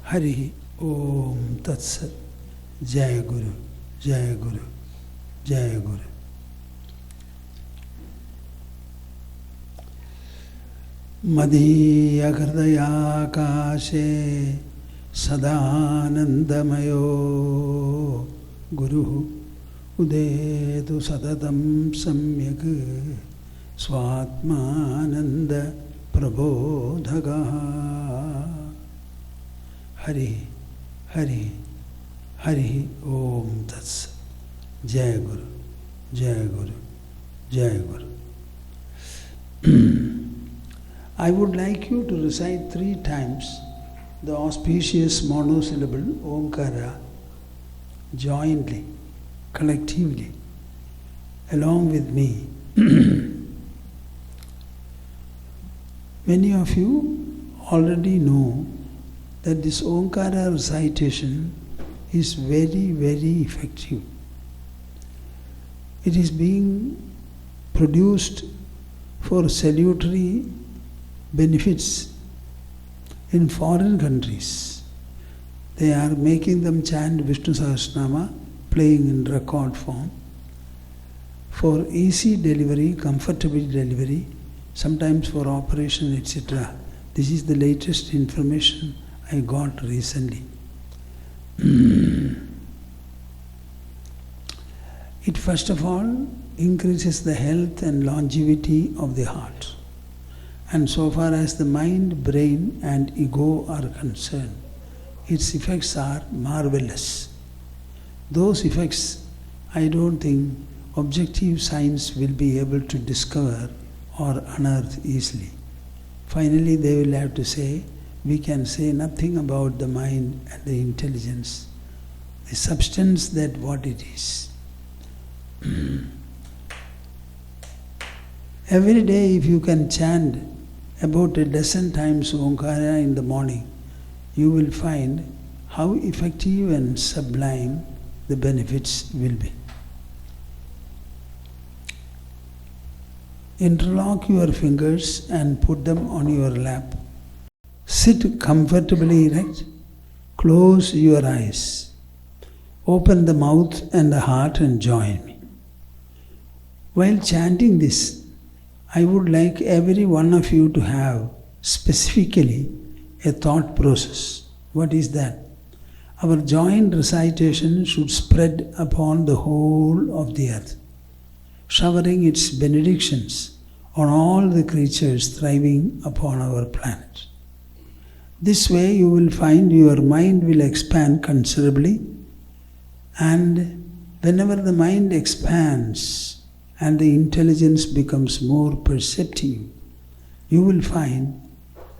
Hari Om Tat Sat. Jai Guru, Jai Guru, Jai Guru. Madhya Hridaya Kashe Sadanandamayo Guru Udetu Satatam Samyak Swatmananda Prabodhagaha. Hari, Hari, Hari Om Tat Sat. Jai Guru, Jai Guru, Jai Guru. I would like you to recite 3 times the auspicious monosyllable Omkara jointly, collectively, along with me. Many of you already know that this Omkara recitation is very, very effective. It is being produced for salutary benefits in foreign countries. They are making them chant Vishnu Sahasranama, playing in record form, for easy delivery, comfortable delivery, sometimes for operation, etc. This is the latest information I got recently. It first of all increases the health and longevity of the heart. And so far as the mind, brain and ego are concerned, its effects are marvelous. Those effects I don't think objective science will be able to discover or unearth easily. Finally they will have to say, we can say nothing about the mind and the intelligence, the substance that what it is. Every day if you can chant about 12 times Omkara in the morning, you will find how effective and sublime the benefits will be. Interlock your fingers and put them on your lap. Sit comfortably erect, close your eyes, open the mouth and the heart and join me. While chanting this, I would like every one of you to have specifically a thought process. What is that? Our joint recitation should spread upon the whole of the earth, showering its benedictions on all the creatures thriving upon our planet. This way you will find your mind will expand considerably, and whenever the mind expands and the intelligence becomes more perceptive, you will find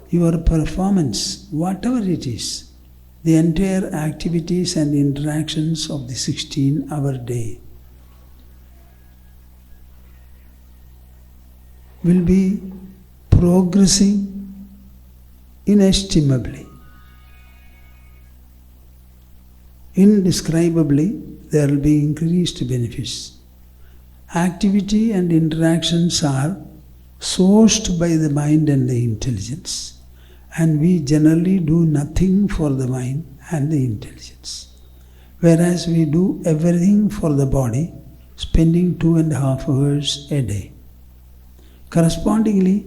your performance, whatever it is, the entire activities and interactions of the 16-hour day will be progressing inestimably. Indescribably, there will be increased benefits. Activity and interactions are sourced by the mind and the intelligence, and we generally do nothing for the mind and the intelligence, whereas we do everything for the body, spending 2.5 hours a day. Correspondingly,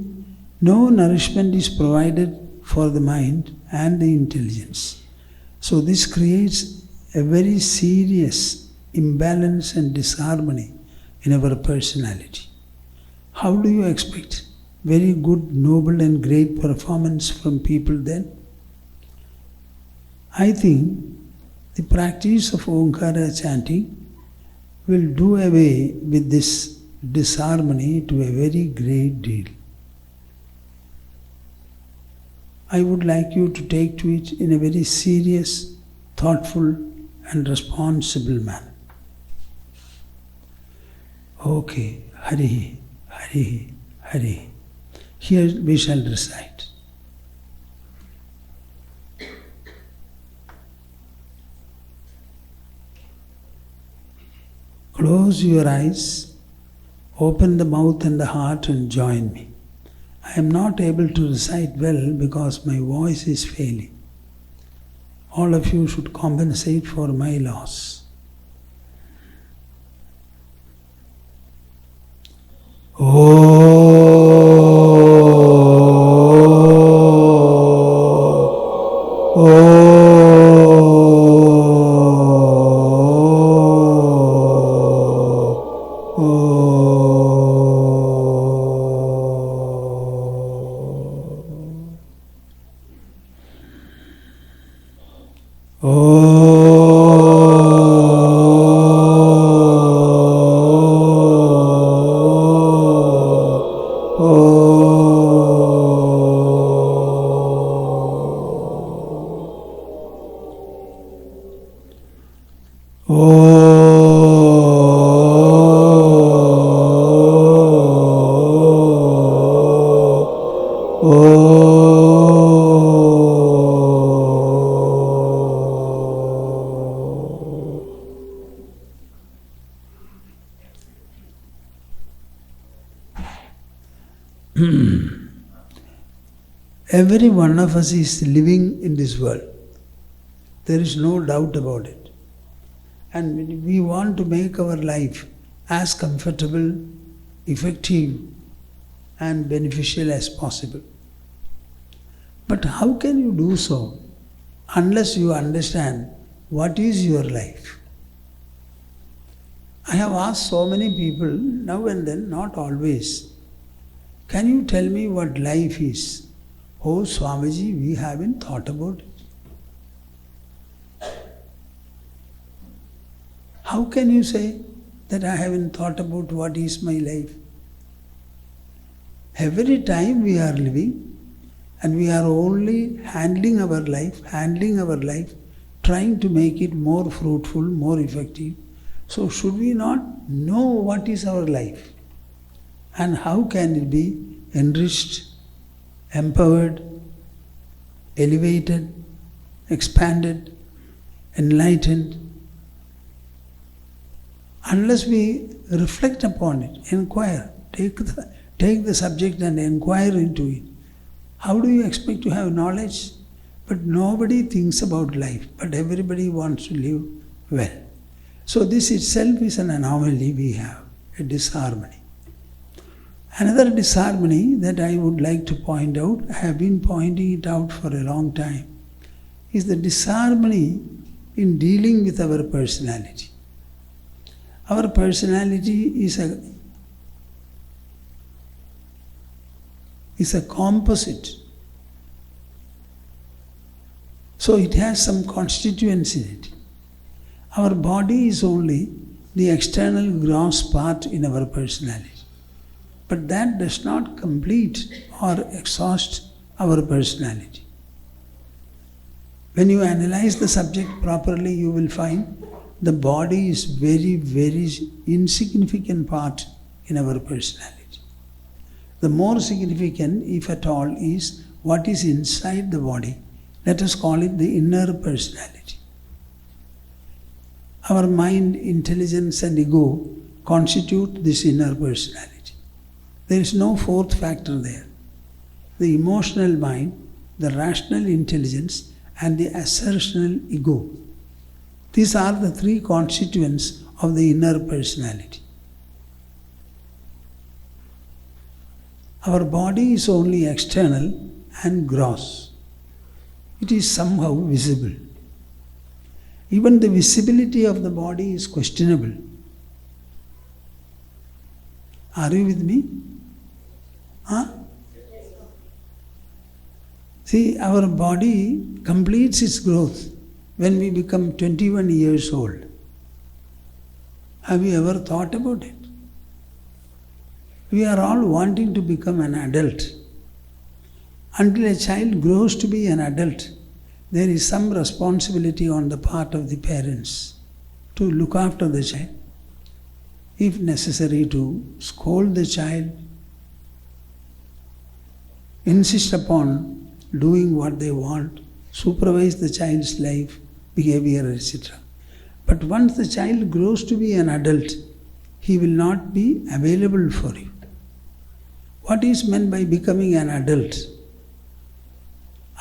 no nourishment is provided for the mind and the intelligence. So this creates a very serious imbalance and disharmony in our personality. How do you expect very good, noble and great performance from people then? I think the practice of Omkara chanting will do away with this disharmony to a very great deal. I would like you to take to it in a very serious, thoughtful and responsible manner. Okay, Hari, Hari, Hari. Here we shall recite. Close your eyes, open the mouth and the heart and join me. I am not able to recite well because my voice is failing. all of you should compensate for my loss. Every one of us is living in this world. There is no doubt about it. And we want to make our life as comfortable, effective, and beneficial as possible. But how can you do so unless you understand what is your life? I have asked so many people, now and then, not always, can you tell me what life is? Oh Swamiji, we haven't thought about it. How can you say that I haven't thought about what is my life? Every time we are living and we are only handling our life, trying to make it more fruitful, more effective. So should we not know what is our life? And how can it be enriched, empowered, elevated, expanded, enlightened? Unless we reflect upon it, inquire, take the subject and inquire into it. How do you expect to have knowledge? But nobody thinks about life, but everybody wants to live well. So this itself is an anomaly we have, a disharmony. Another disharmony that I would like to point out, I have been pointing it out for a long time, is the disharmony in dealing with our personality. Our personality is a composite. So it has some constituents in it. Our body is only the external gross part in our personality. But that does not complete or exhaust our personality. When you analyze the subject properly, you will find the body is very, very insignificant part in our personality. The more significant, if at all, is what is inside the body. Let us call it the inner personality. Our mind, intelligence and ego constitute this inner personality. There is no fourth factor there. The emotional mind, the rational intelligence and the assertional ego. These are the three constituents of the inner personality. Our body is only external and gross. It is somehow visible. Even the visibility of the body is questionable. Are you with me? Huh? See, our body completes its growth when we become 21 years old. Have you ever thought about it? We are all wanting to become an adult. Until a child grows to be an adult, there is some responsibility on the part of the parents to look after the child. If necessary, to scold the child, insist upon doing what they want, supervise the child's life, behavior, etc. But once the child grows to be an adult, he will not be available for you. What is meant by becoming an adult?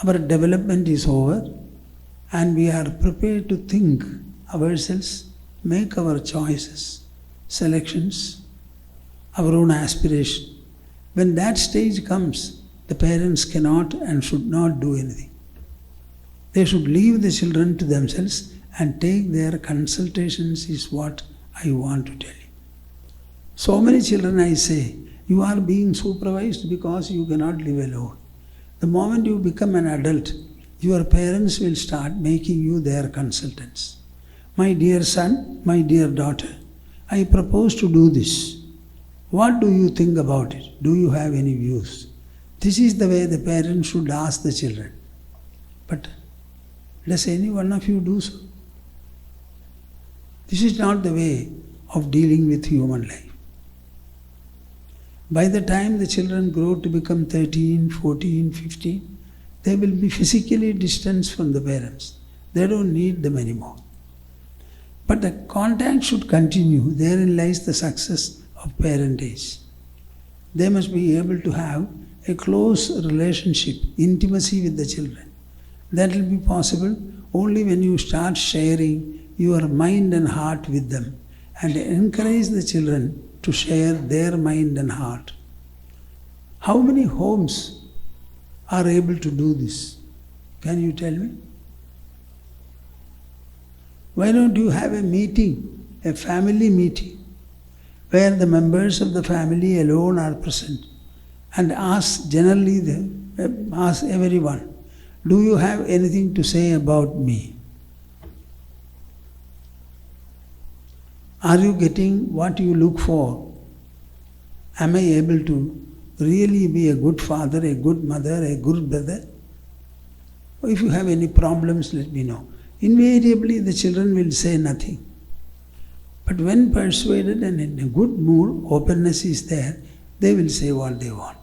Our development is over and we are prepared to think ourselves, make our choices, selections, our own aspiration. When that stage comes, the parents cannot and should not do anything. They should leave the children to themselves and take their consultations is what I want to tell you. So many children I say, you are being supervised because you cannot live alone. The moment you become an adult, your parents will start making you their consultants. My dear son, my dear daughter, I propose to do this. What do you think about it? Do you have any views? This is the way the parents should ask the children. But does any one of you do so? This is not the way of dealing with human life. By the time the children grow to become 13, 14, 15, they will be physically distanced from the parents. They don't need them anymore. But the contact should continue. Therein lies the success of parentage. They must be able to have a close relationship, intimacy with the children. That will be possible only when you start sharing your mind and heart with them and encourage the children to share their mind and heart. How many homes are able to do this? Can you tell me? Why don't you have a meeting, a family meeting, where the members of the family alone are present and ask everyone, do you have anything to say about me? Are you getting what you look for? Am I able to really be a good father, a good mother, a good brother? If you have any problems, let me know. Invariably, the children will say nothing. But when persuaded and in a good mood, openness is there, they will say what they want.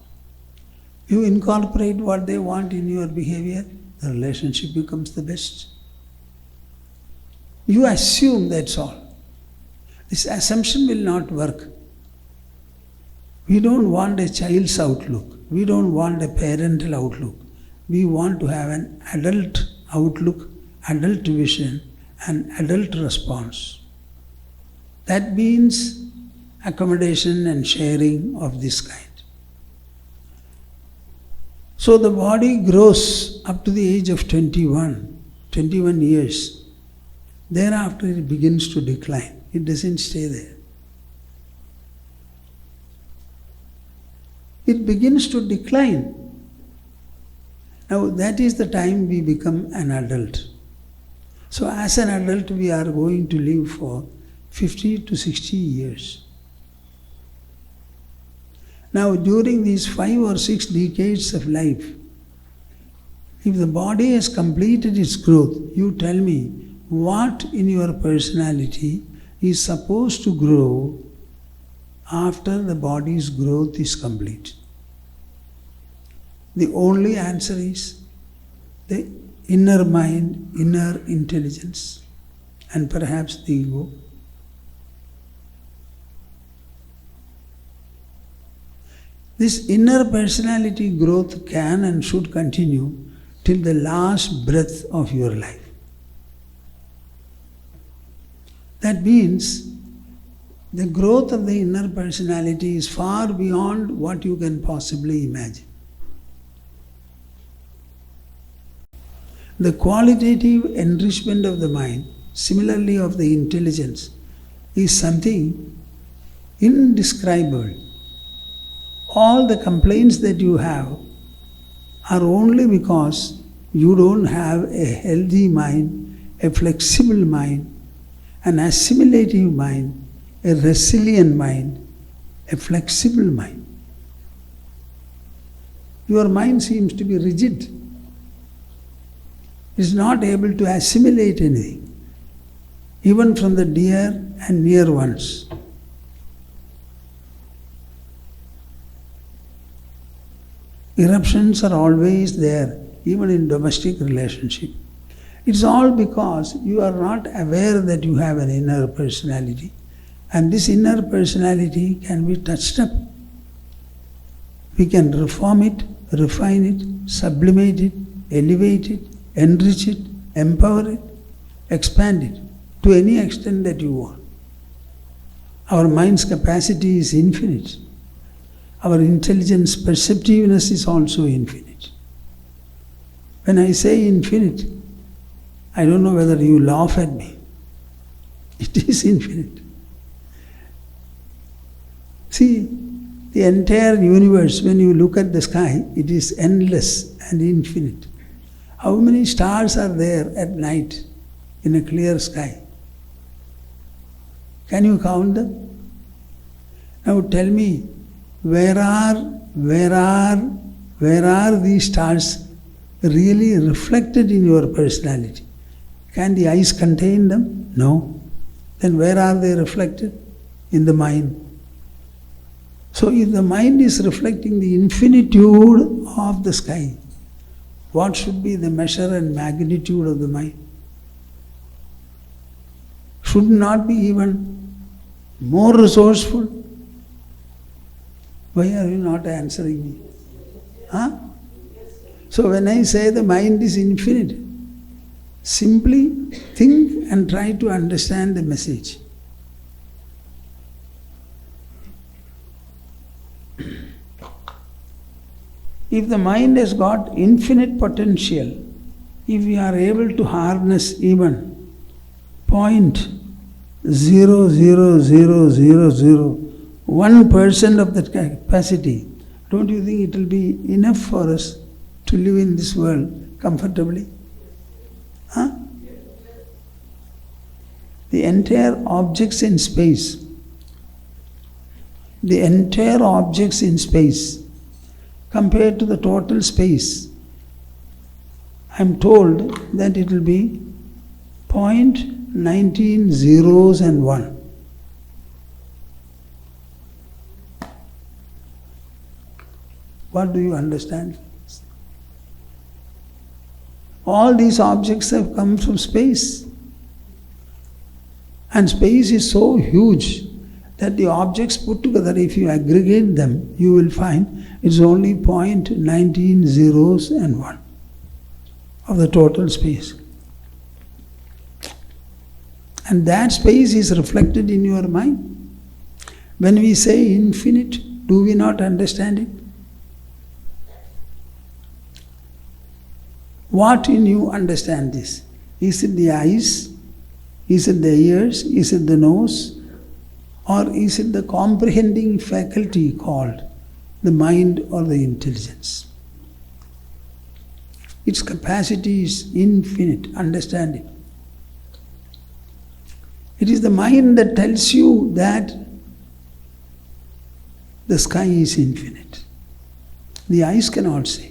You incorporate what they want in your behavior, the relationship becomes the best. You assume, that's all. This assumption will not work. We don't want a child's outlook. We don't want a parental outlook. We want to have an adult outlook, adult vision, and adult response. That means accommodation and sharing of this kind. So the body grows up to the age of 21 years. Thereafter it begins to decline. It doesn't stay there. It begins to decline. Now that is the time we become an adult. So as an adult we are going to live for 50 to 60 years. Now during these 5 or 6 decades of life, if the body has completed its growth, you tell me what in your personality is supposed to grow after the body's growth is complete. The only answer is the inner mind, inner intelligence, and perhaps the ego. This inner personality growth can and should continue till the last breath of your life. That means the growth of the inner personality is far beyond what you can possibly imagine. The qualitative enrichment of the mind, similarly of the intelligence, is something indescribable. All the complaints that you have are only because you don't have a healthy mind, a flexible mind, an assimilative mind, a resilient mind, a flexible mind. Your mind seems to be rigid. It is not able to assimilate anything, even from the dear and near ones. Eruptions are always there, even in domestic relationship. It's all because you are not aware that you have an inner personality. And this inner personality can be touched up. We can reform it, refine it, sublimate it, elevate it, enrich it, empower it, expand it to any extent that you want. Our mind's capacity is infinite. Our intelligence, perceptiveness is also infinite. When I say infinite, I don't know whether you laugh at me. It is infinite. See, the entire universe, when you look at the sky, it is endless and infinite. How many stars are there at night in a clear sky? Can you count them? Now tell me, where are these stars really reflected in your personality? Can the eyes contain them? No. Then where are they reflected? In the mind. So if the mind is reflecting the infinitude of the sky, what should be the measure and magnitude of the mind? Should not be even more resourceful? Why are you not answering me? Huh? So when I say the mind is infinite, simply think and try to understand the message. If the mind has got infinite potential, if we are able to harness even 0.00001% of that capacity, don't you think it will be enough for us to live in this world comfortably? Huh? The entire objects in space, compared to the total space, I am told that it will be 0.19 zeros and 1. What do you understand? All these objects have come from space. And space is so huge that the objects put together, if you aggregate them, you will find it's only 0.19 zeros and 1 of the total space. And that space is reflected in your mind. When we say infinite, do we not understand it? What in you understand this? Is it the eyes? Is it the ears? Is it the nose? Or is it the comprehending faculty called the mind or the intelligence? Its capacity is infinite, understand it. It is the mind that tells you that the sky is infinite. The eyes cannot say.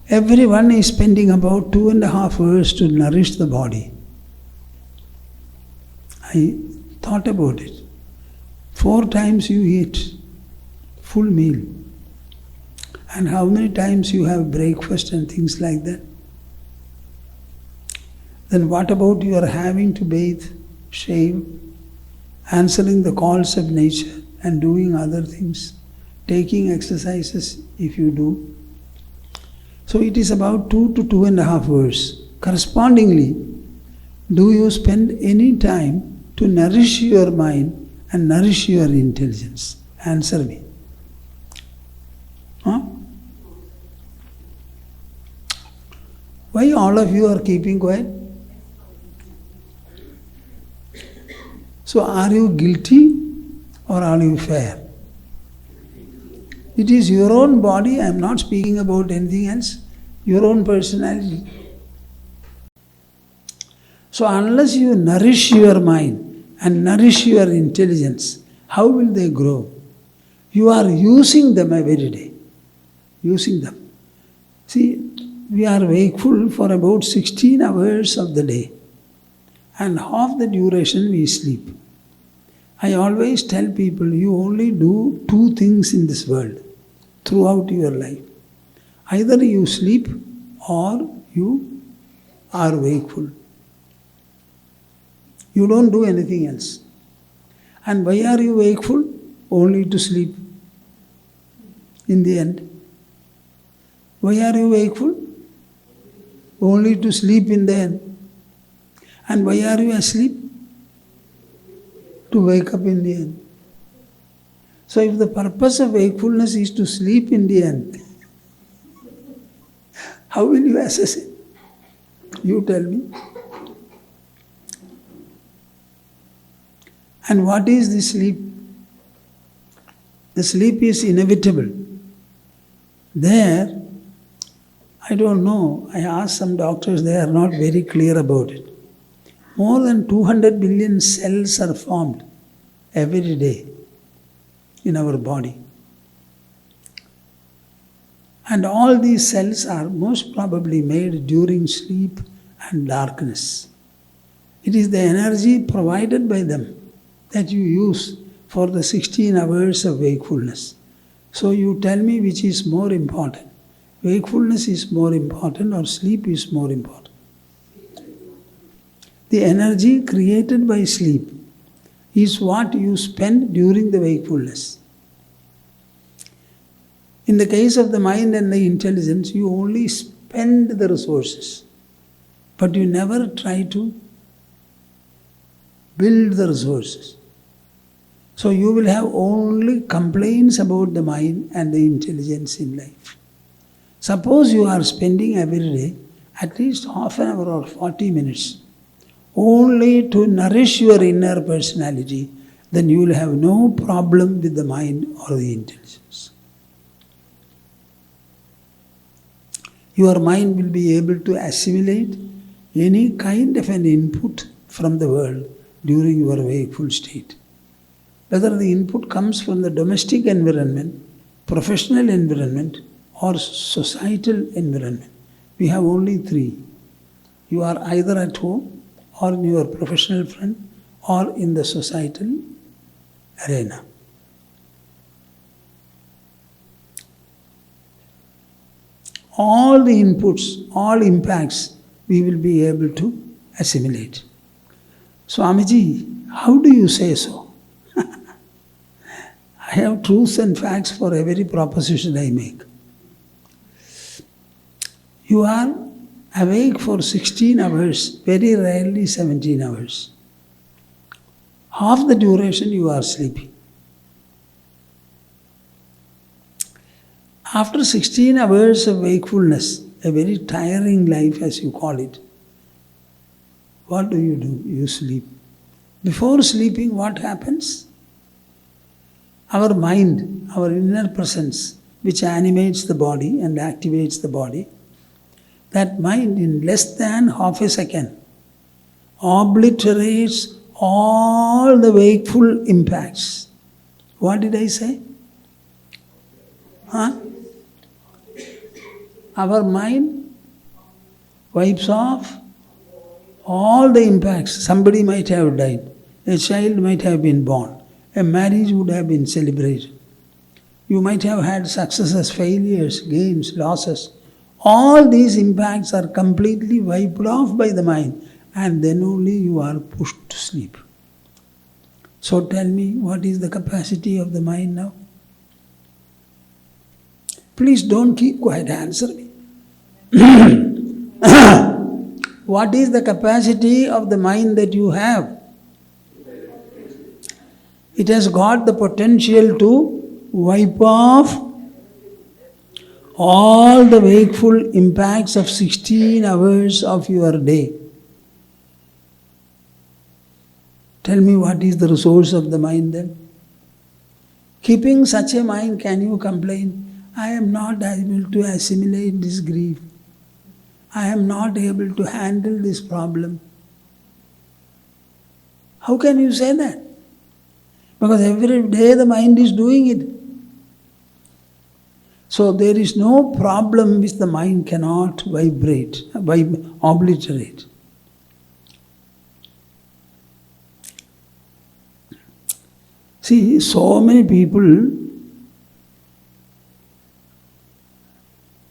Everyone is spending about 2.5 hours to nourish the body. I thought about it. 4 times you eat full meal. And how many times you have breakfast and things like that? Then what about you are having to bathe, shave, answering the calls of nature and doing other things, taking exercises if you do? So it is about 2 to 2.5 hours. Correspondingly, do you spend any time to nourish your mind and nourish your intelligence? Answer me. Huh? Why all of you are keeping quiet? So are you guilty or are you fair? It is your own body, I am not speaking about anything else, your own personality. So unless you nourish your mind and nourish your intelligence, how will they grow? You are using them every day. Using them. See, we are wakeful for about 16 hours of the day. And half the duration we sleep. I always tell people, you only do 2 things in this world throughout your life. Either you sleep or you are wakeful. You don't do anything else. And why are you wakeful? Only to sleep in the end. Why are you wakeful? Only to sleep in the end. And why are you asleep? To wake up in the end. So if the purpose of wakefulness is to sleep in the end, how will you assess it? You tell me. And what is the sleep? The sleep is inevitable. There, I don't know, I asked some doctors, they are not very clear about it. More than 200 billion cells are formed every day in our body. And all these cells are most probably made during sleep and darkness. It is the energy provided by them that you use for the 16 hours of wakefulness. So you tell me which is more important. Wakefulness is more important or sleep is more important? The energy created by sleep is what you spend during the wakefulness. In the case of the mind and the intelligence, you only spend the resources, but you never try to build the resources. So you will have only complaints about the mind and the intelligence in life. Suppose you are spending every day at least half an hour or 40 minutes only to nourish your inner personality, then you will have no problem with the mind or the intelligence. Your mind will be able to assimilate any kind of an input from the world during your wakeful state. Whether the input comes from the domestic environment, professional environment, or societal environment. We have only three. You are either at home, or in your professional front, or in the societal arena. All the inputs, all impacts, we will be able to assimilate. Swamiji, how do you say so? I have truths and facts for every proposition I make. You are awake for 16 hours, very rarely 17 hours. Half the duration you are sleeping. After 16 hours of wakefulness, a very tiring life as you call it, what do? You sleep. Before sleeping, what happens? Our mind, our inner presence, which animates the body and activates the body, that mind in less than half a second obliterates all the wakeful impacts. What did I say? Our mind wipes off all the impacts. Somebody might have died. A child might have been born. A marriage would have been celebrated. You might have had successes, failures, gains, losses. All these impacts are completely wiped off by the mind, and then only you are pushed to sleep. So tell me, what is the capacity of the mind now? Please don't keep quiet, answer me. What is the capacity of the mind that you have? It has got the potential to wipe off all the wakeful impacts of 16 hours of your day. Tell me, what is the resource of the mind then? Keeping such a mind, can you complain? I am not able to assimilate this grief. I am not able to handle this problem. How can you say that? Because every day the mind is doing it. So there is no problem which the mind cannot obliterate. See, so many people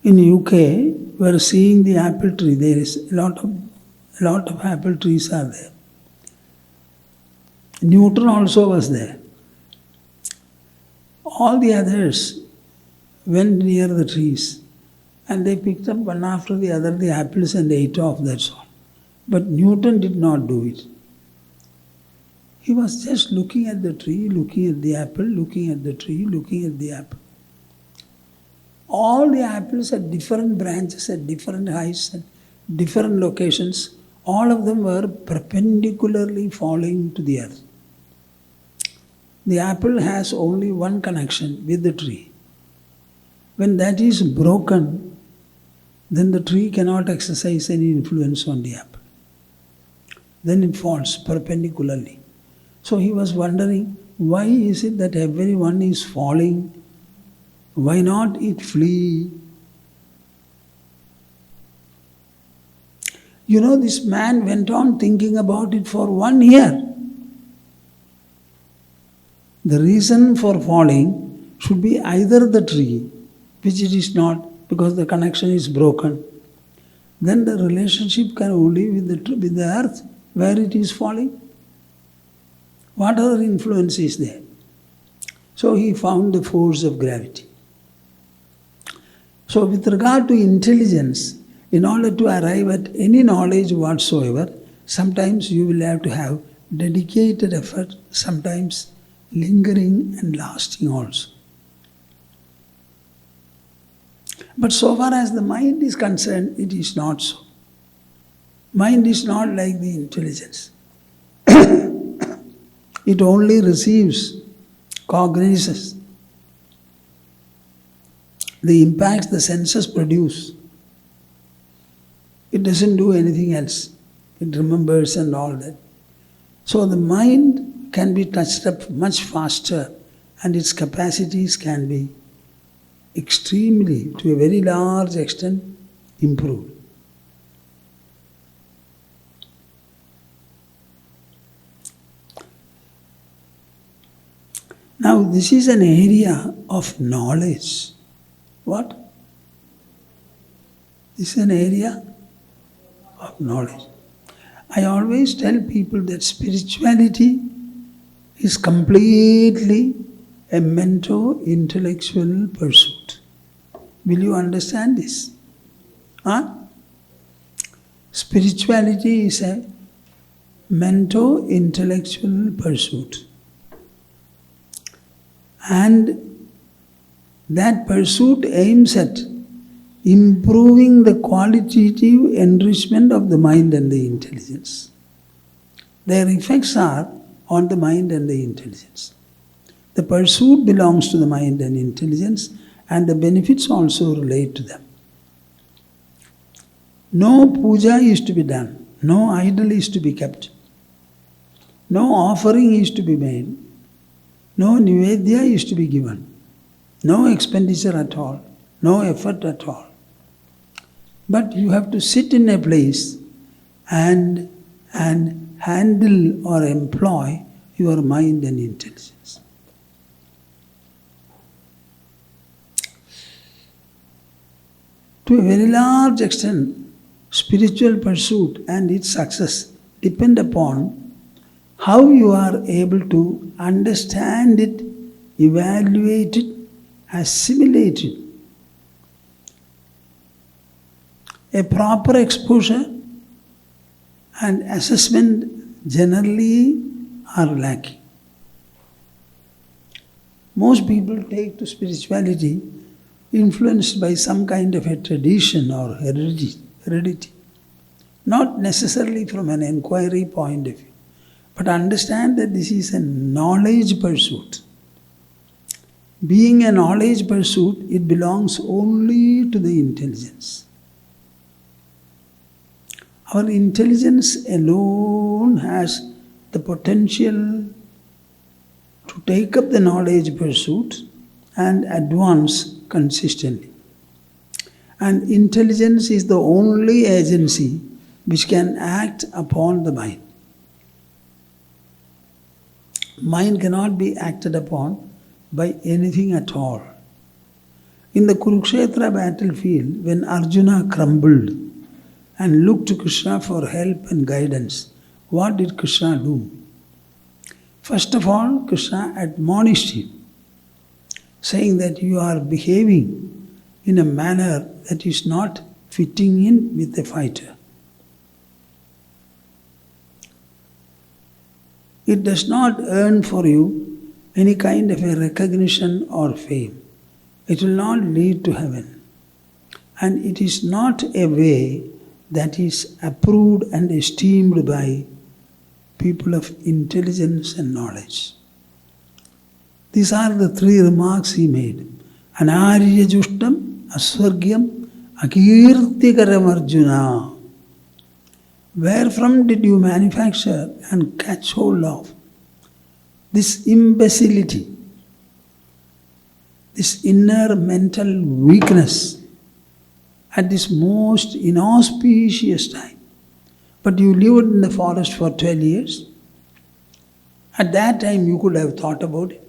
in UK were seeing the apple tree. There is a lot of apple trees are there. Newton also was there. All the others went near the trees And they picked up one after the other the apples and ate off, that's all. But Newton did not do it. He was just looking at the tree, looking at the apple, looking at the tree, looking at the apple. All the apples at different branches, at different heights, at different locations, all of them were perpendicularly falling to the earth. The apple has only one connection with the tree. When that is broken, then the tree cannot exercise any influence on the apple. Then it falls perpendicularly. So he was wondering, why is it that everyone is falling? Why not it flee? You know, this man went on thinking about it for 1 year. The reason for falling should be either the tree, which it is not because the connection is broken. Then the relationship can only with the earth where it is falling. What other influence is there? So he found the force of gravity. So with regard to intelligence, in order to arrive at any knowledge whatsoever, sometimes you will have to have dedicated effort, sometimes lingering and lasting also. But so far as the mind is concerned, it is not so. Mind is not like the intelligence. It only receives, cognizes the impacts the senses produce. It doesn't do anything else. It remembers and all that. So the mind can be touched up much faster and its capacities can be extremely, to a very large extent, improved. Now this is an area of knowledge. What? This is an area of knowledge. I always tell people that spirituality is completely a mento-intellectual pursuit. Will you understand this? Spirituality is a mento-intellectual pursuit. And that pursuit aims at improving the qualitative enrichment of the mind and the intelligence. Their effects are on the mind and the intelligence. The pursuit belongs to the mind and intelligence, and the benefits also relate to them. No puja is to be done, no idol is to be kept, no offering is to be made, no nivedya is to be given, no expenditure at all, no effort at all. But you have to sit in a place and handle or employ your mind and intelligence. To a very large extent, spiritual pursuit and its success depend upon how you are able to understand it, evaluate it, assimilate it. A proper exposure and assessment generally are lacking. Most people take to spirituality influenced by some kind of a tradition or heredity, not necessarily from an enquiry point of view, but understand that this is a knowledge pursuit. Being a knowledge pursuit, it belongs only to the intelligence. Our intelligence alone has the potential to take up the knowledge pursuit and advance consistently. And intelligence is the only agency which can act upon the mind. Mind cannot be acted upon by anything at all. In the Kurukshetra battlefield, when Arjuna crumbled and looked to Krishna for help and guidance, what did Krishna do? First of all, Krishna admonished him, saying that you are behaving in a manner that is not fitting in with the fighter. It does not earn for you any kind of a recognition or fame. It will not lead to heaven. And it is not a way that is approved and esteemed by people of intelligence and knowledge. These are the three remarks he made. Anarya Jushtam, Aswargyam, Akirtikaram Arjuna. Wherefrom did you manufacture and catch hold of this imbecility, this inner mental weakness at this most inauspicious time? But you lived in the forest for 12 years. At that time you could have thought about it.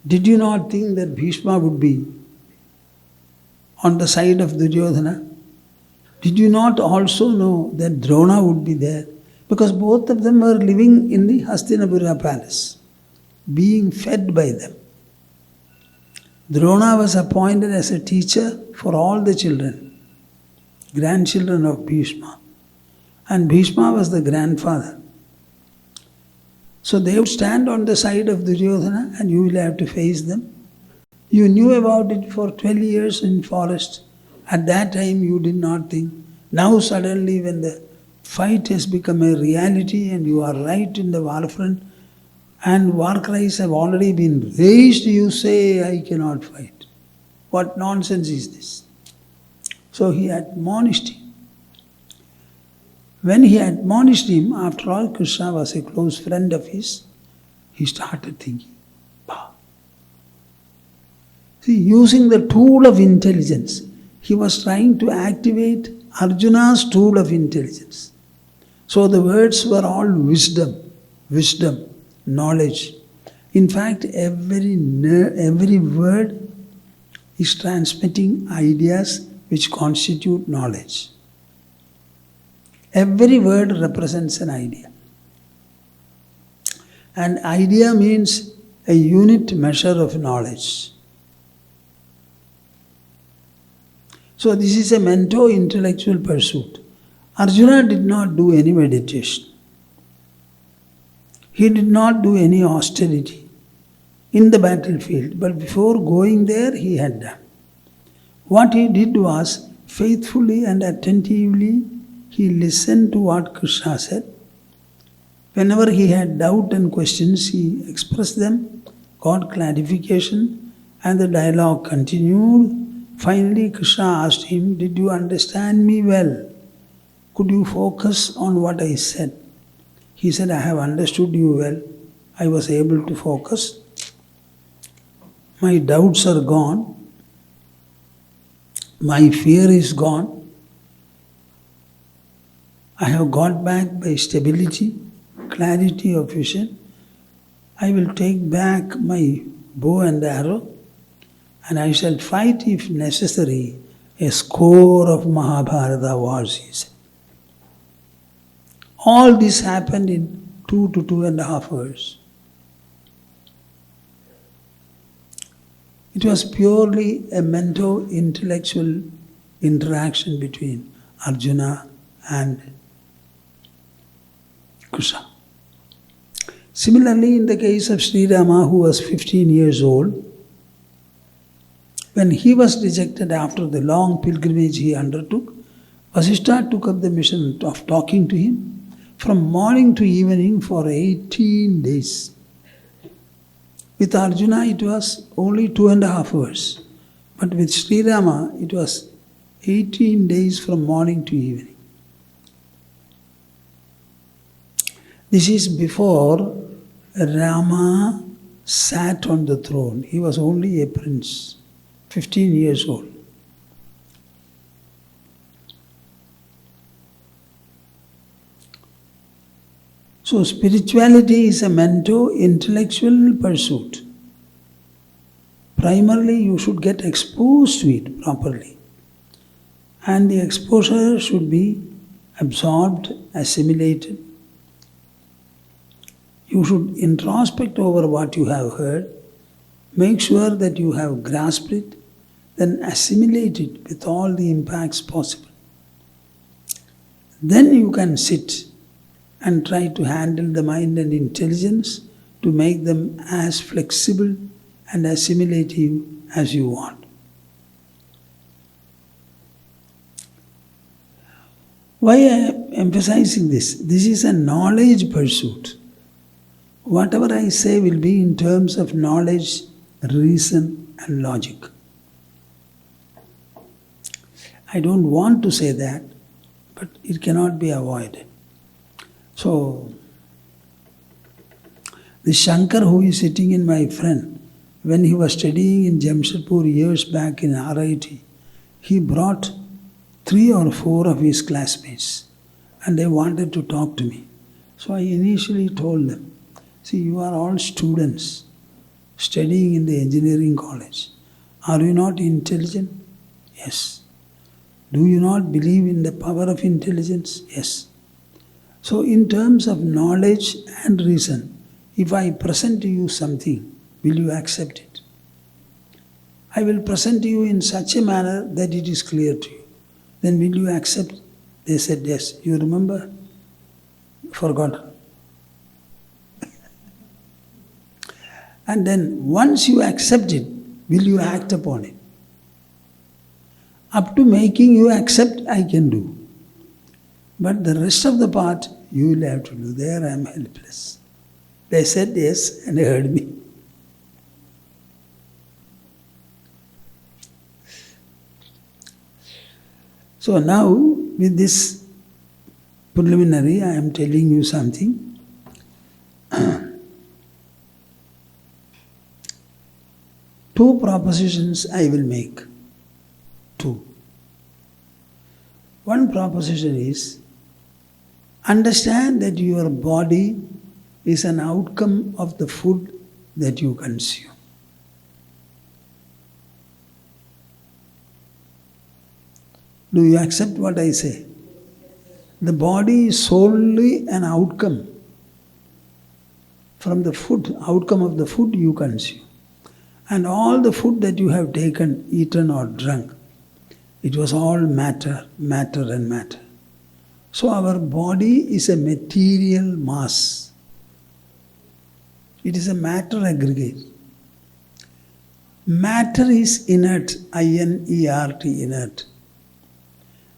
Did you not think that Bhishma would be on the side of Duryodhana? Did you not also know that Drona would be there? Because both of them were living in the Hastinapura palace, being fed by them. Drona was appointed as a teacher for all the children, grandchildren of Bhishma. And Bhishma was the grandfather. So they would stand on the side of Duryodhana and you will have to face them. You knew about it for 12 years in forest. At that time you did not think. Now suddenly when the fight has become a reality and you are right in the war front and war cries have already been raised, you say, I cannot fight. What nonsense is this? So he admonished him. When he admonished him, after all Krishna was a close friend of his, he started thinking, bah. See, using the tool of intelligence, he was trying to activate Arjuna's tool of intelligence. So the words were all wisdom, knowledge. In fact, every word is transmitting ideas which constitute knowledge. Every word represents an idea. An idea means a unit measure of knowledge. So this is a mento-intellectual pursuit. Arjuna did not do any meditation. He did not do any austerity in the battlefield, but before going there he had done. What he did was, faithfully and attentively, he listened to what Krishna said. Whenever he had doubt and questions, he expressed them, got clarification, and the dialogue continued. Finally, Krishna asked him, did you understand me well? Could you focus on what I said? He said, I have understood you well. I was able to focus. My doubts are gone. My fear is gone. I have got back by stability, clarity of vision. I will take back my bow and arrow, and I shall fight, if necessary, a score of Mahabharata wars, he said. All this happened in 2 to 2.5 hours. It was purely a mento-intellectual interaction between Arjuna and Krishna. Similarly, in the case of Sri Rama, who was 15 years old, when he was rejected after the long pilgrimage he undertook, Vasishtha took up the mission of talking to him from morning to evening for 18 days. With Arjuna it was only 2.5 hours, but with Sri Rama it was 18 days from morning to evening. This is before Rama sat on the throne. He was only a prince, 15 years old. So spirituality is a mento-intellectual pursuit. Primarily you should get exposed to it properly. And the exposure should be absorbed, assimilated. You should introspect over what you have heard. Make sure that you have grasped it, then assimilate it with all the impacts possible. Then you can sit and try to handle the mind and intelligence to make them as flexible and assimilative as you want. Why I am emphasizing this? This is a knowledge pursuit. Whatever I say will be in terms of knowledge, reason and logic. I don't want to say that, but it cannot be avoided. So, the Shankar who is sitting in my friend, when he was studying in Jamshedpur years back in RIT, he brought 3 or 4 of his classmates and they wanted to talk to me. So I initially told them, see, you are all students studying in the engineering college. Are you not intelligent? Yes. Do you not believe in the power of intelligence? Yes. So in terms of knowledge and reason, if I present to you something, will you accept it? I will present to you in such a manner that it is clear to you. Then will you accept? They said yes. You remember? Forgotten. And then once you accept it, will you act upon it? Up to making you accept, I can do. But the rest of the part, you will have to do. There I am helpless. They said yes and they heard me. So now, with this preliminary, I am telling you something. 2 propositions I will make. 2. One proposition is, understand that your body is an outcome of the food that you consume. Do you accept what I say? The body is solely an outcome from the food, outcome of the food you consume. And all the food that you have taken, eaten or drunk, it was all matter, matter and matter. So our body is a material mass. It is a matter aggregate. Matter is inert, I-N-E-R-T, inert.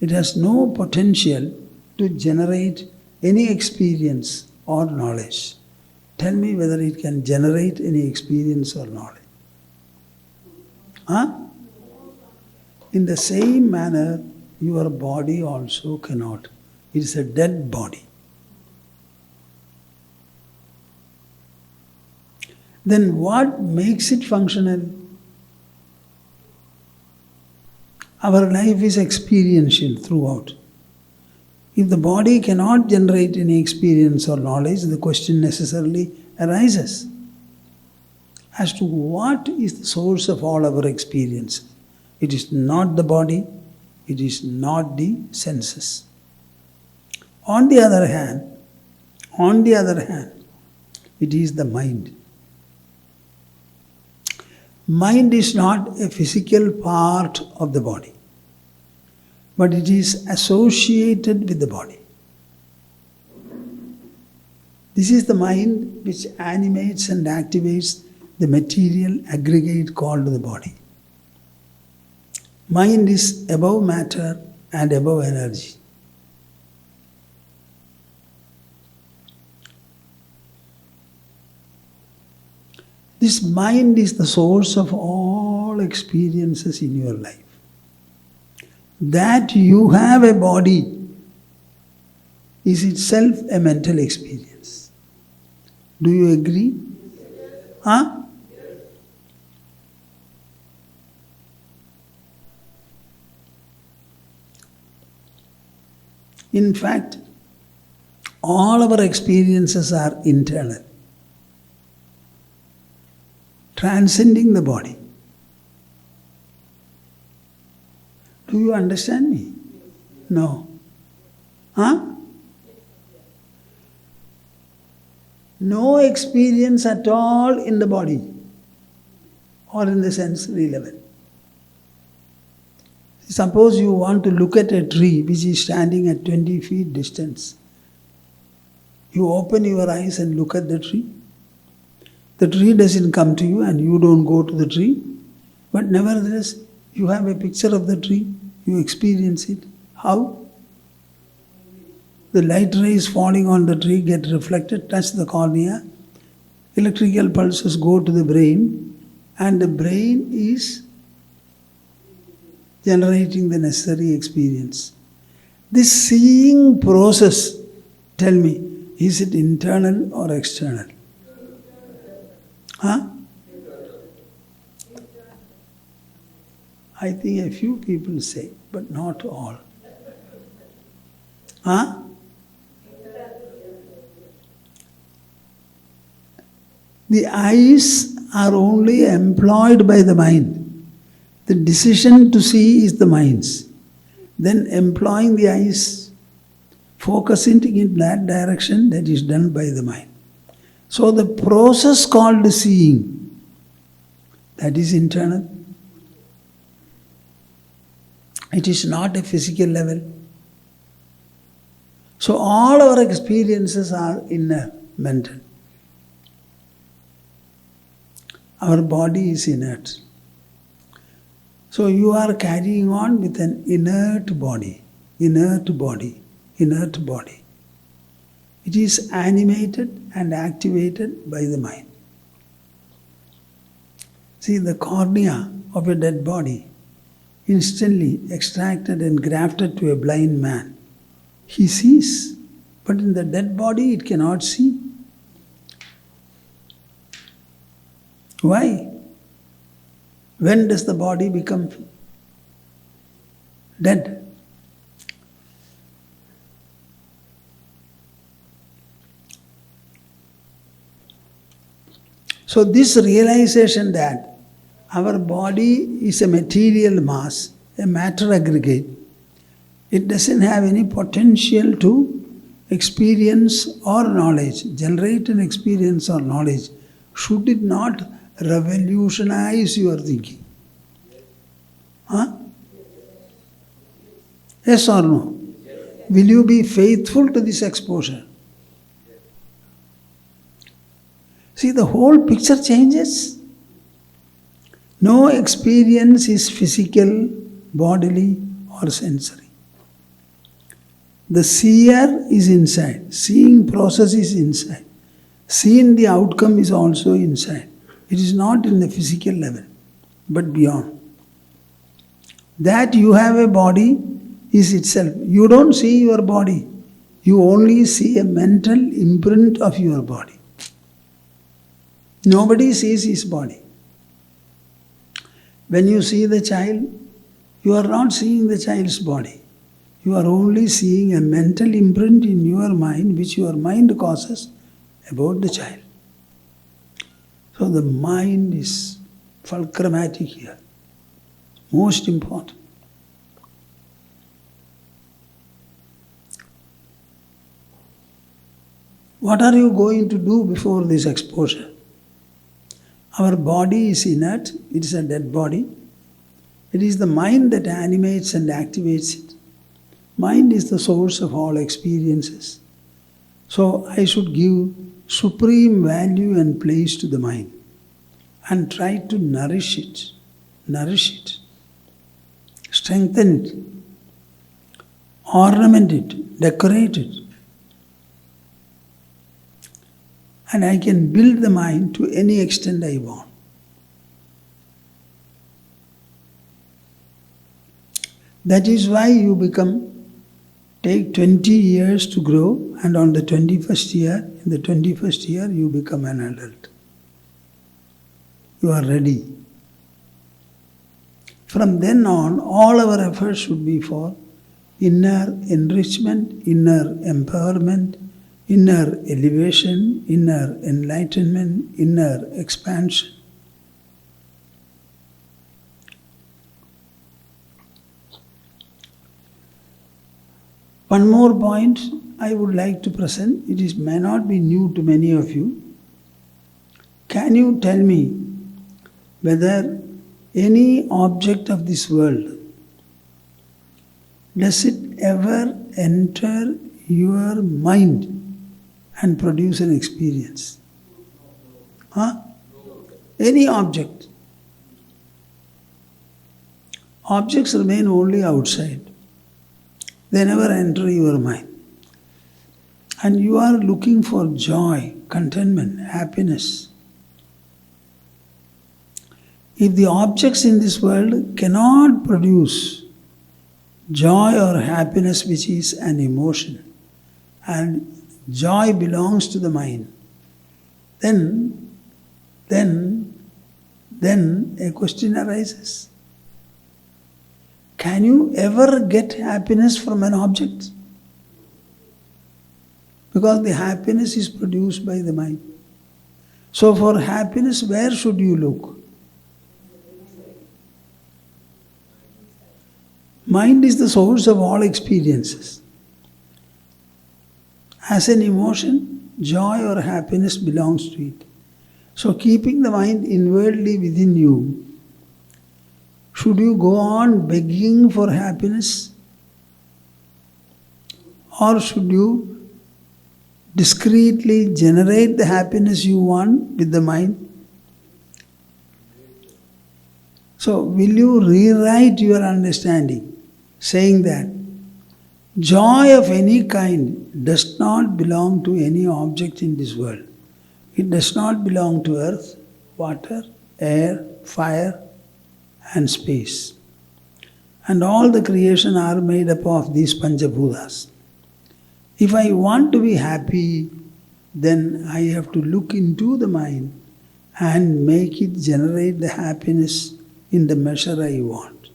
It has no potential to generate any experience or knowledge. Tell me whether it can generate any experience or knowledge. Huh? In the same manner, your body also cannot. It is a dead body. Then what makes it functional? Our life is experiential throughout. If the body cannot generate any experience or knowledge, the question necessarily arises as to what is the source of all our experience. It is not the body, it is not the senses. On the other hand, it is the mind. Mind is not a physical part of the body, but it is associated with the body. This is the mind which animates and activates the material aggregate called the body. Mind is above matter and above energy. This mind is the source of all experiences in your life. That you have a body is itself a mental experience. Do you agree? Huh? In fact, all our experiences are internal, transcending the body. Do you understand me? No. Huh? No experience at all in the body or in the sensory level. Suppose you want to look at a tree which is standing at 20 feet distance. You open your eyes and look at the tree. The tree doesn't come to you and you don't go to the tree. But nevertheless, you have a picture of the tree. You experience it. How? The light rays falling on the tree get reflected, touch the cornea. Electrical pulses go to the brain, and the brain is generating the necessary experience. This seeing process, tell me, is it internal or external? Huh? I think a few people say, but not all. Huh? The eyes are only employed by the mind. The decision to see is the mind's. Then employing the eyes, focusing in that direction, that is done by the mind. So the process called seeing, that is internal. It is not a physical level. So all our experiences are inner, mental. Our body is inert. So you are carrying on with an inert body, inert body, inert body. It is animated and activated by the mind. See, the cornea of a dead body, instantly extracted and grafted to a blind man. He sees, but in the dead body it cannot see. Why? When does the body become dead? So this realization that our body is a material mass, a matter aggregate, it doesn't have any potential to experience or knowledge, generate an experience or knowledge. Should it not revolutionize your thinking? Huh? Yes or no? Will you be faithful to this exposure? See, the whole picture changes. No experience is physical, bodily, or sensory. The seer is inside. Seeing process is inside. Seeing the outcome is also inside. It is not in the physical level, but beyond. That you have a body is itself. You don't see your body. You only see a mental imprint of your body. Nobody sees his body. When you see the child, you are not seeing the child's body. You are only seeing a mental imprint in your mind, which your mind causes about the child. So the mind is fulcrumatic here, most important. What are you going to do before this exposure? Our body is inert, it is a dead body. It is the mind that animates and activates it. Mind is the source of all experiences. So I should give supreme value and place to the mind and try to nourish it, strengthen it, ornament it, decorate it. And I can build the mind to any extent I want. That is why you take 20 years to grow, and on the 21st year, in the 21st year, you become an adult. You are ready. From then on, all our efforts should be for inner enrichment, inner empowerment, inner elevation, inner enlightenment, inner expansion. One more point I would like to present. It may not be new to many of you. Can you tell me whether any object of this world Does it ever enter your mind and produce an experience? Huh? Any object. Objects remain only outside. They never enter your mind. And you are looking for joy, contentment, happiness. If the objects in this world cannot produce joy or happiness, which is an emotion, and joy belongs to the mind, then a question arises. Can you ever get happiness from an object? Because the happiness is produced by the mind. So for happiness, where should you look? Mind is the source of all experiences. As an emotion, joy or happiness belongs to it. So keeping the mind inwardly within you, should you go on begging for happiness? Or should you discreetly generate the happiness you want with the mind? So will you rewrite your understanding, saying that joy of any kind does not belong to any object in this world. It does not belong to earth, water, air, fire, and space. And all the creation are made up of these Panchabhutas. If I want to be happy, then I have to look into the mind and make it generate the happiness in the measure I want.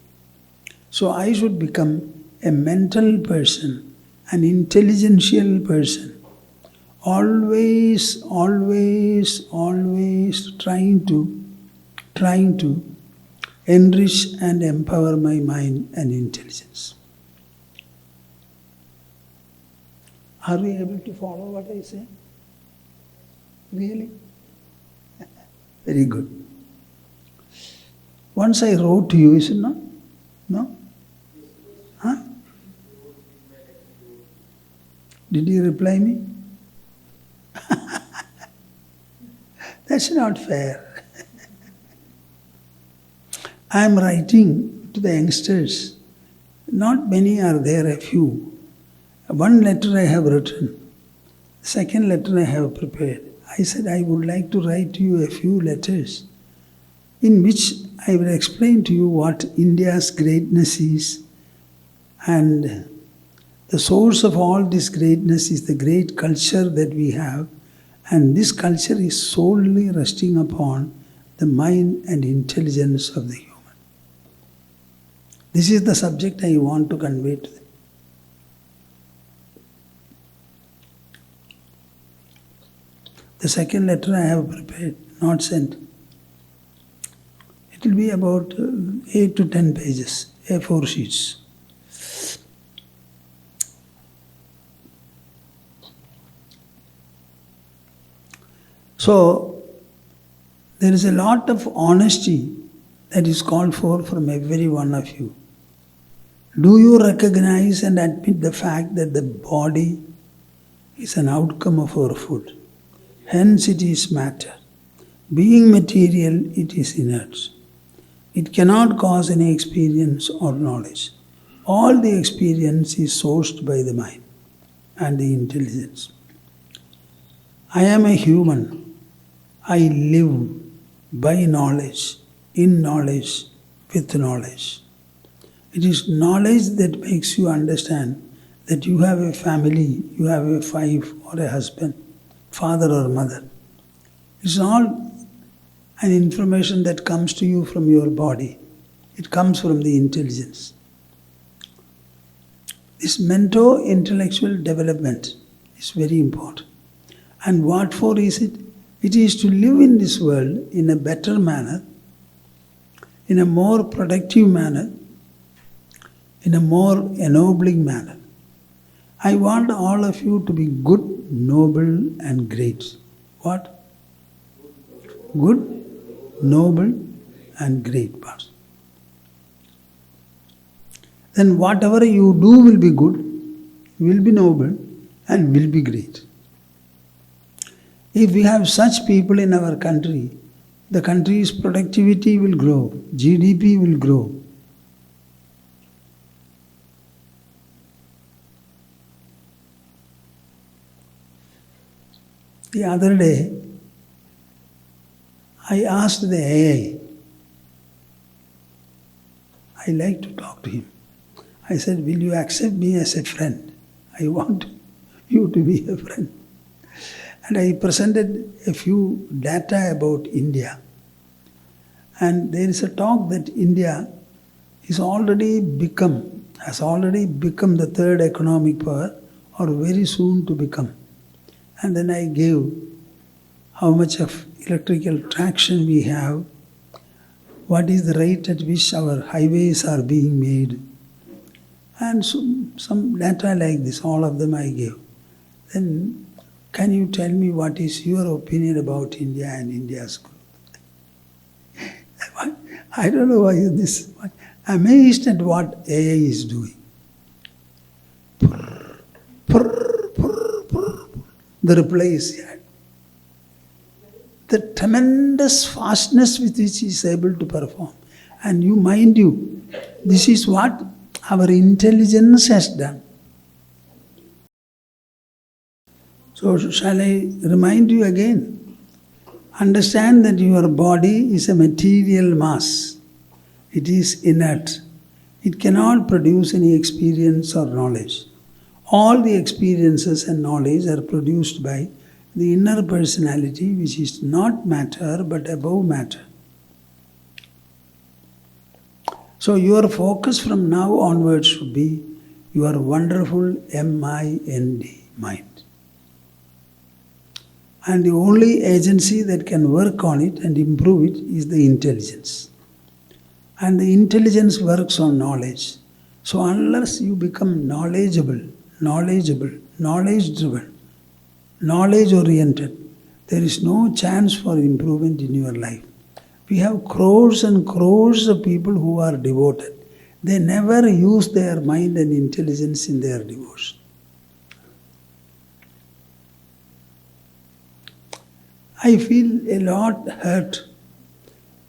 So I should become a mental person, an intelligential person, always trying to enrich and empower my mind and intelligence. Are we able to follow what I say? Really? Very good. Once I wrote to you, is it not? No? Huh? Did you reply me? That's not fair. I am writing to the youngsters. Not many are there, a few. One letter I have written. Second letter I have prepared. I said I would like to write to you a few letters in which I will explain to you what India's greatness is, and the source of all this greatness is the great culture that we have, and this culture is solely resting upon the mind and intelligence of the human. This is the subject I want to convey to them. The second letter I have prepared, not sent. It will be about 8 to 10 pages, A4 sheets. So, there is a lot of honesty that is called for from every one of you. Do you recognize and admit the fact that the body is an outcome of our food? Hence it is matter. Being material, it is inert. It cannot cause any experience or knowledge. All the experience is sourced by the mind and the intelligence. I am a human. I live by knowledge, in knowledge, with knowledge. It is knowledge that makes you understand that you have a family, you have a wife or a husband, father or mother. It's not an information that comes to you from your body. It comes from the intelligence. This mental-intellectual development is very important. And what for is it? It is to live in this world in a better manner, in a more productive manner, in a more ennobling manner. I want all of you to be good, noble and great. What? Good, noble and great person. then whatever you do will be good, will be noble, and will be great. If we have such people in our country, the country's productivity will grow, GDP will grow. The other day, I asked the AI, I like to talk to him. I said, will you accept me as a friend? I want you to be a friend. And I presented a few data about India. And there is a talk that India has already become the third economic power, or very soon to become. And then I gave how much of electrical traction we have, what is the rate at which our highways are being made, and some data like this, all of them I gave. Then can you tell me what is your opinion about India and India's growth? I don't know why this. Amazed at what AI is doing. The reply is here. The tremendous fastness with which he is able to perform. And mind you, this is what our intelligence has done. So shall I remind you again? Understand that your body is a material mass. It is inert. It cannot produce any experience or knowledge. All the experiences and knowledge are produced by the inner personality, which is not matter but above matter. So your focus from now onwards should be your wonderful mind, mind. And the only agency that can work on it and improve it is the intelligence. And the intelligence works on knowledge. So unless you become knowledgeable, knowledge-driven, knowledge-oriented, there is no chance for improvement in your life. We have crores and crores of people who are devoted. They never use their mind and intelligence in their devotion. I feel a lot hurt.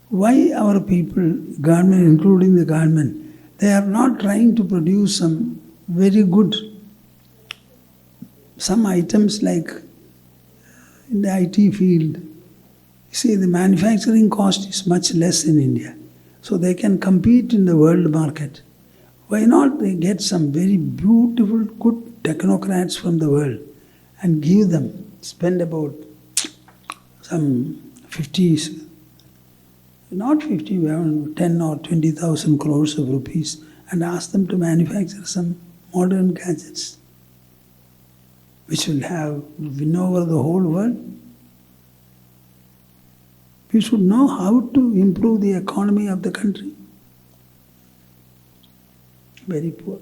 Why our people, government, including the government, they are not trying to produce some very good, some items like in the IT field. You see, the manufacturing cost is much less in India. So they can compete in the world market. Why not they get some very beautiful, good technocrats from the world and give them, spend about some 10 or 20,000 crores of rupees and ask them to manufacture some modern gadgets which will win over the whole world. We should know how to improve the economy of the country. Very poor.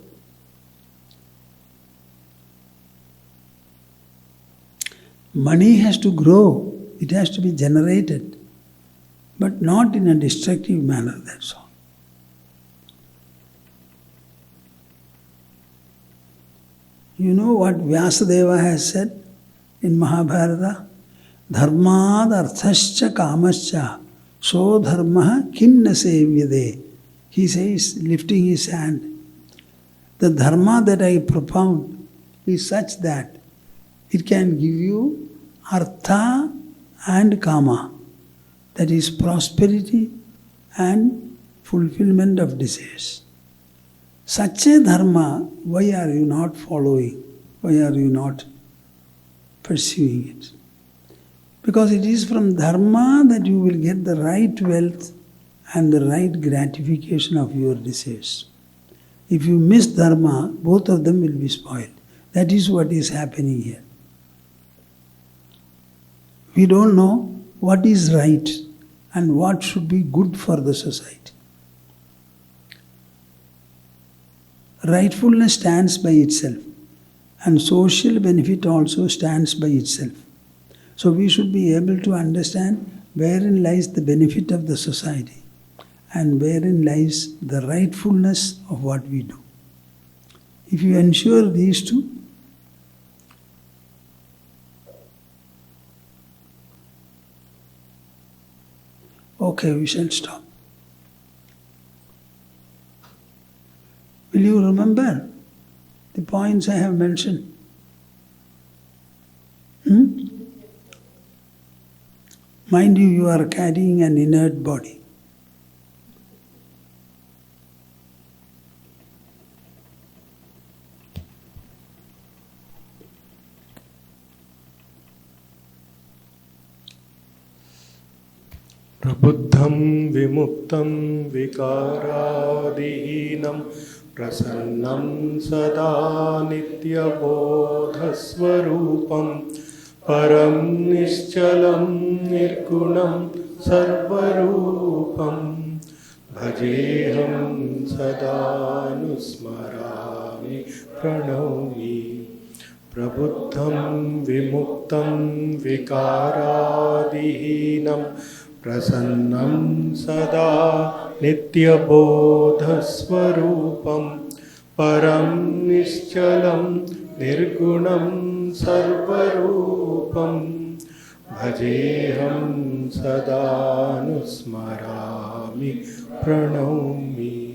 Money has to grow. It has to be generated, but not in a destructive manner, that's all. You know what Vyasadeva has said in Mahabharata? Dharmad arthascha kamascha so dharma kim na sevyade. He says, lifting his hand, the dharma that I propound is such that it can give you artha and kama, that is prosperity and fulfillment of desires. Such a dharma, why are you not following? Why are you not pursuing it? Because it is from dharma that you will get the right wealth and the right gratification of your desires. If you miss dharma, both of them will be spoiled. That is what is happening here. We don't know what is right and what should be good for the society. Rightfulness stands by itself, and social benefit also stands by itself. So we should be able to understand wherein lies the benefit of the society and wherein lies the rightfulness of what we do. If you ensure these two, okay, we shall stop. Will you remember the points I have mentioned? Mind you, you are carrying an inert body. Prabuddham vimuktam vikaradihinam prasannam sada nitya bodhasvarupam param nischalam nirgunam sarvarupam bhajeham sada nusmarami pranami. Prabuddham vimuktam vikaradihinam prasannam sada nitya bodhasvarupam param nischalam nirgunam sarvarupam bhajeham sada nusmarami pranami.